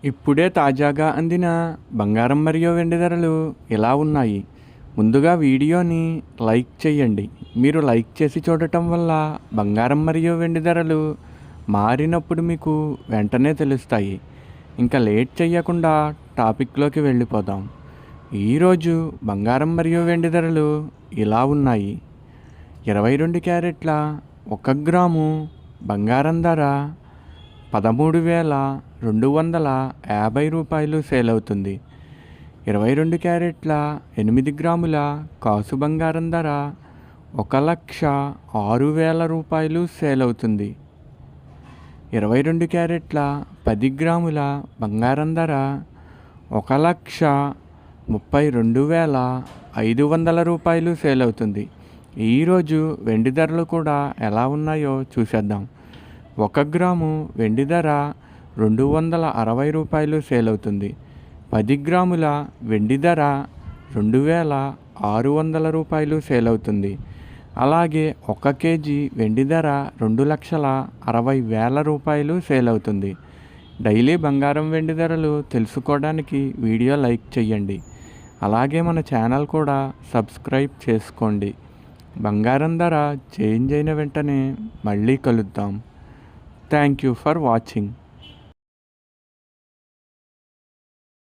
ఇప్పుడే తాజాగా అందిన బంగారం మరియు వెండి ధరలు ఎలా ఉన్నాయి? ముందుగా వీడియోని లైక్ చేయండి. మీరు లైక్ చేసి చూడటం వల్ల బంగారం మరియు వెండి ధరలు మారినప్పుడు మీకు వెంటనే తెలుస్తాయి. ఇంకా లేట్ చేయకుండా టాపిక్లోకి వెళ్ళిపోదాం. ఈరోజు బంగారం మరియు వెండి ధరలు ఇలా ఉన్నాయి. 22 క్యారెట్ల 1 గ్రాము బంగారం ధర 13,250 రూపాయలు సేల్ అవుతుంది. 22 క్యారెట్ల 8 గ్రాముల కాసు బంగారం ధర 1,06,000 రూపాయలు సేల్ అవుతుంది. 22 క్యారెట్ల 10 గ్రాముల బంగారం ధర 1,32,500 రూపాయలు సేల్ అవుతుంది. ఈరోజు వెండి ధరలు కూడా ఎలా ఉన్నాయో చూసేద్దాం. 1 గ్రాము వెండి ధర 260 రూపాయలు సేల్ అవుతుంది. 10 గ్రాముల వెండి ధర 2,600 రూపాయలు సేల్ అవుతుంది. అలాగే 1 కేజీ వెండి ధర 2,60,000 రూపాయలు సేల్ అవుతుంది. డైలీ బంగారం వెండి ధరలు తెలుసుకోవడానికి వీడియో లైక్ చేయండి. అలాగే మన ఛానల్ కూడా సబ్స్క్రైబ్ చేసుకోండి. బంగారం ధర చేంజ్ అయిన వెంటనే మళ్ళీ కలుద్దాం. Thank you for watching.